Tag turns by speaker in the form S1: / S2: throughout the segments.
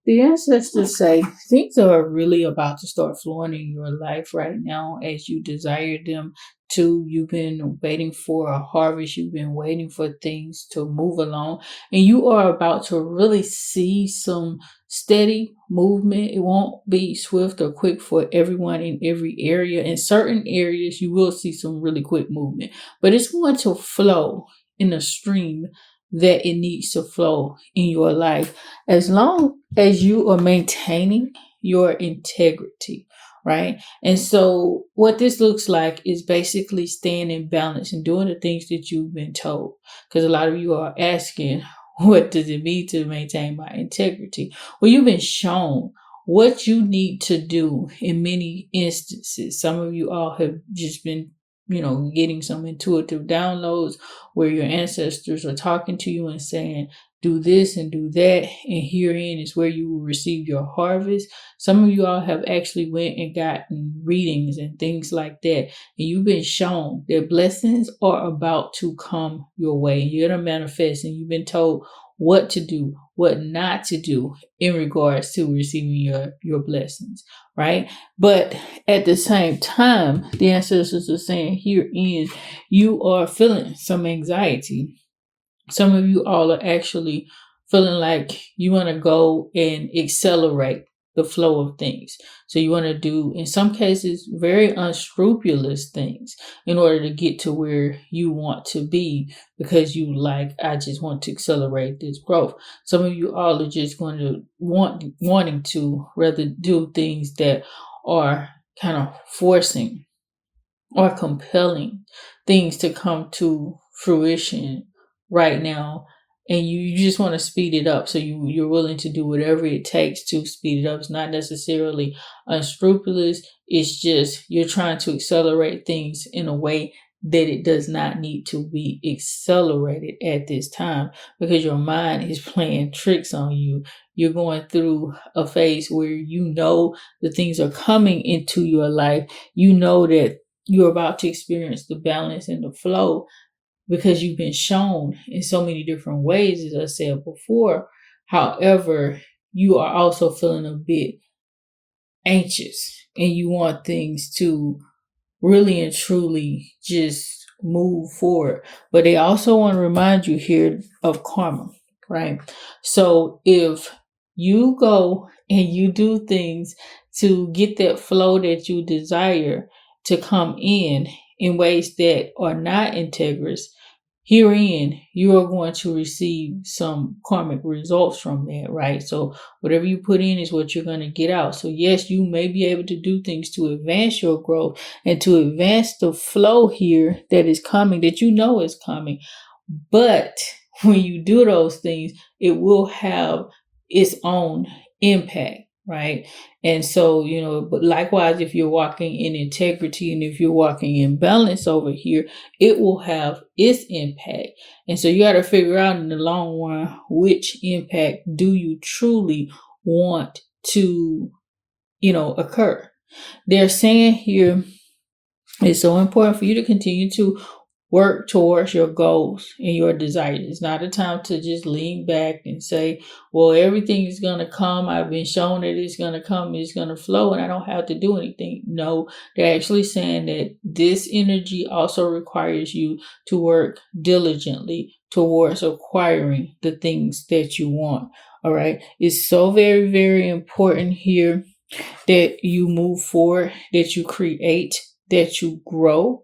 S1: The ancestors say things are really about to start flowing in your life right now as you desire them to. You've been waiting for a harvest, you've been waiting for things to move along, and you are about to really see some steady movement. It won't be swift or quick for everyone in every area. In certain areas, you will see some really quick movement, but it's going to flow in a stream that it needs to flow in your life as long as you are maintaining your integrity, right? And so, what this looks like is basically staying in balance and doing the things that you've been told. Because a lot of you are asking, what does it mean to maintain my integrity? Well, you've been shown what you need to do in many instances. Some of you all have just been getting some intuitive downloads where your ancestors are talking to you and saying, do this and do that, and herein is where you will receive your harvest. Some of you all have actually went and gotten readings and things like that, and you've been shown that blessings are about to come your way. You're going to manifest, and you've been told what to do, what not to do in regards to receiving your blessings, right? But at the same time, the ancestors are saying herein you are feeling some anxiety. Some of you all are actually feeling like you want to go and accelerate the flow of things. So you want to do, in some cases, very unscrupulous things in order to get to where you want to be, because I just want to accelerate this growth. Some of you all are just going to wanting to rather do things that are kind of forcing or compelling things to come to fruition right now, and you just want to speed it up. So you're willing to do whatever it takes to speed it up. It's not necessarily unscrupulous, it's just you're trying to accelerate things in a way that it does not need to be accelerated at this time, because your mind is playing tricks on you. You're going through a phase where the things are coming into your life. You know that you're about to experience the balance and the flow because you've been shown in so many different ways, as I said before. However, you are also feeling a bit anxious and you want things to really and truly just move forward. But they also want to remind you here of karma, right? So if you go and you do things to get that flow that you desire to come in ways that are not integrous, herein you are going to receive some karmic results from that, right? So whatever you put in is what you're going to get out. So yes, you may be able to do things to advance your growth and to advance the flow here that is coming, that is coming. But when you do those things, it will have its own impact, right? And so, but likewise, if you're walking in integrity and if you're walking in balance over here, it will have its impact. And so you got to figure out in the long run, which impact do you truly want to, occur. They're saying here, it's so important for you to continue to work towards your goals and your desires. It's not a time to just lean back and say, well, everything is going to come. I've been shown that it's going to come, it's going to flow, and I don't have to do anything. No, they're actually saying that this energy also requires you to work diligently towards acquiring the things that you want. All right. It's so very, very important here that you move forward, that you create, that you grow.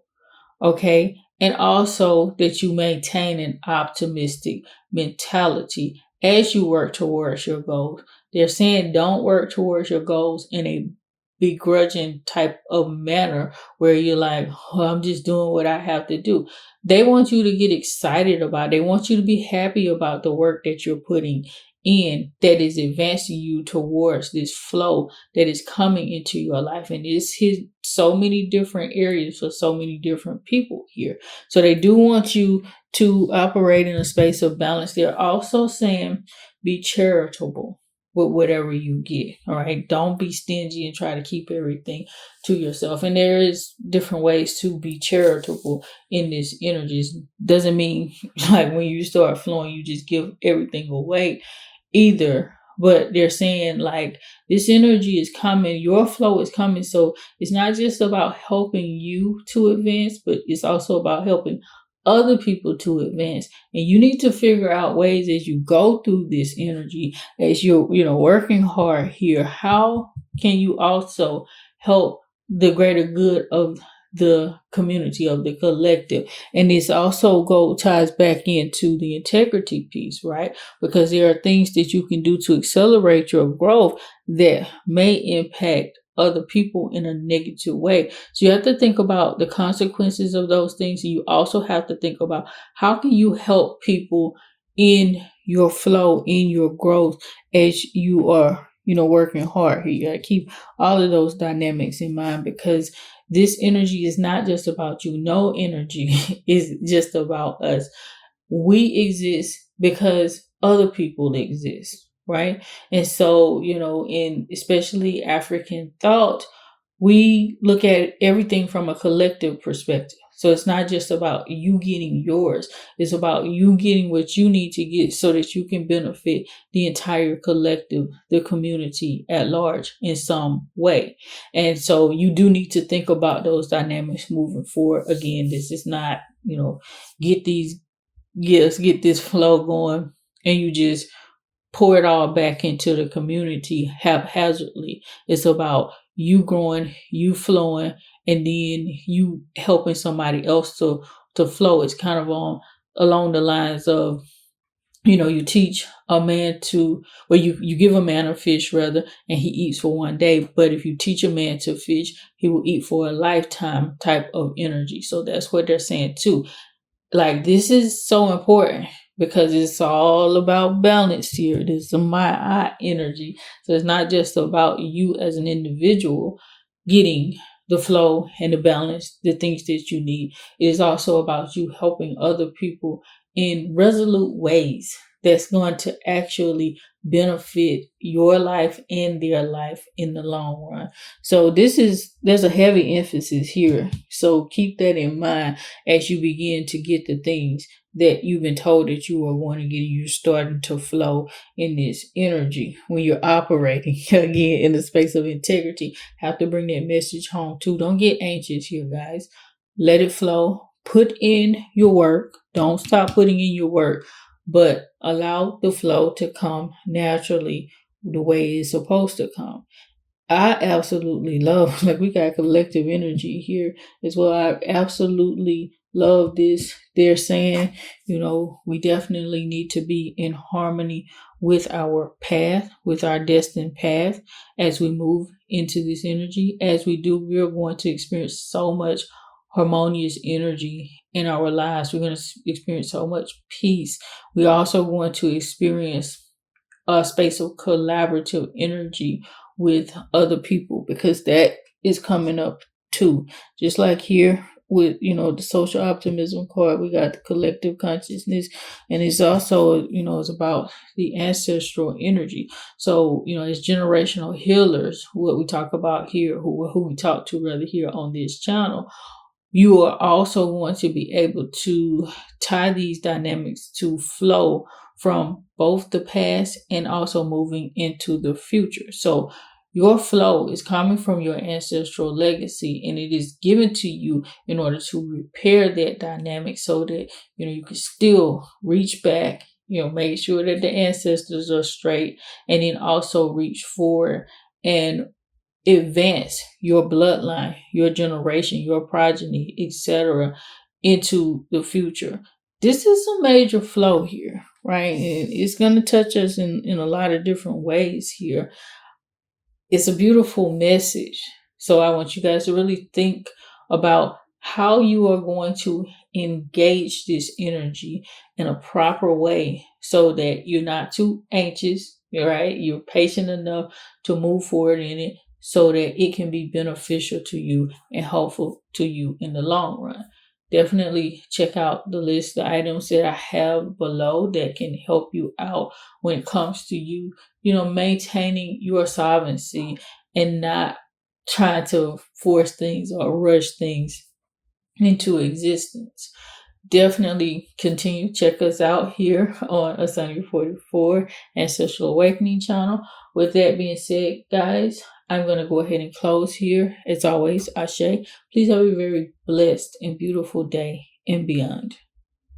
S1: Okay. And also that you maintain an optimistic mentality as you work towards your goals. They're saying don't work towards your goals in a begrudging type of manner where you're like, oh, I'm just doing what I have to do. They want you to get excited about it. They want you to be happy about the work that you're putting in that is advancing you towards this flow that is coming into your life. And it's hit so many different areas for so many different people here. So they do want you to operate in a space of balance. They're also saying be charitable with whatever you get. All right. Don't be stingy and try to keep everything to yourself. And there is different ways to be charitable in this energy. It doesn't mean like when you start flowing, you just give everything away either. but they're saying like this energy is coming, your flow is coming. So it's not just about helping you to advance, but it's also about helping other people to advance. And you need to figure out ways as you go through this energy, as you're, working hard here, how can you also help the greater good of the community, of the collective. And this also ties back into the integrity piece, right? Because there are things that you can do to accelerate your growth that may impact other people in a negative way. So you have to think about the consequences of those things. And you also have to think about how can you help people in your flow, in your growth, as you are, working hard here. You got to keep all of those dynamics in mind, because this energy is not just about you. No energy is just about us. We exist because other people exist, right? And so, in especially African thought, we look at everything from a collective perspective. So it's not just about you getting yours. It's about you getting what you need to get so that you can benefit the entire collective, the community at large in some way. And so you do need to think about those dynamics moving forward. Again, this is not, get these gifts, get this flow going, and you just pour it all back into the community haphazardly. It's about you growing, you flowing, and then you helping somebody else to flow. It's kind of on along the lines of, you teach a man to, well, you give a man a fish rather, and he eats for one day. But if you teach a man to fish, he will eat for a lifetime type of energy. So that's what they're saying too. Like, this is so important because it's all about balance here. This is my I energy. So it's not just about you as an individual getting the flow and the balance, the things that you need. It is also about you helping other people in resolute ways that's going to actually benefit your life and their life in the long run. So there's a heavy emphasis here. So keep that in mind as you begin to get the things that you've been told that you are going to get. You're starting to flow in this energy when you're operating again in the space of integrity. Have to bring that message home too. Don't get anxious here, guys. Let it flow. Put in your work. Don't stop putting in your work, but allow the flow to come naturally the way it's supposed to come. I absolutely love, like, we got collective energy here as well. I absolutely love this. They're saying, we definitely need to be in harmony with our path, with our destined path as we move into this energy. As we do, we're going to experience so much harmonious energy in our lives. We're going to experience so much peace. We're also going to experience a space of collaborative energy with other people, because that is coming up too. Just like here with, the social optimism card, we got the collective consciousness, and it's also, it's about the ancestral energy. So, as generational healers, what we talk about here, who we talk to rather here on this channel, you are also going to be able to tie these dynamics to flow from both the past and also moving into the future. So your flow is coming from your ancestral legacy, and it is given to you in order to repair that dynamic so that, you can still reach back, make sure that the ancestors are straight, and then also reach forward and advance your bloodline, your generation, your progeny, etc., into the future. This is a major flow here, right? And it's going to touch us in a lot of different ways here. It's a beautiful message. So I want you guys to really think about how you are going to engage this energy in a proper way so that you're not too anxious, right? You're patient enough to move forward in it so that it can be beneficial to you and helpful to you in the long run. Definitely check out the list, the items that I have below that can help you out when it comes to you, maintaining your sovereignty and not trying to force things or rush things into existence. definitely continue check us out here on Asani 44 Ancestral Awakening channel. With that being said, guys, I'm going to go ahead and close here. As always, Ashe, please have a very blessed and beautiful day and beyond.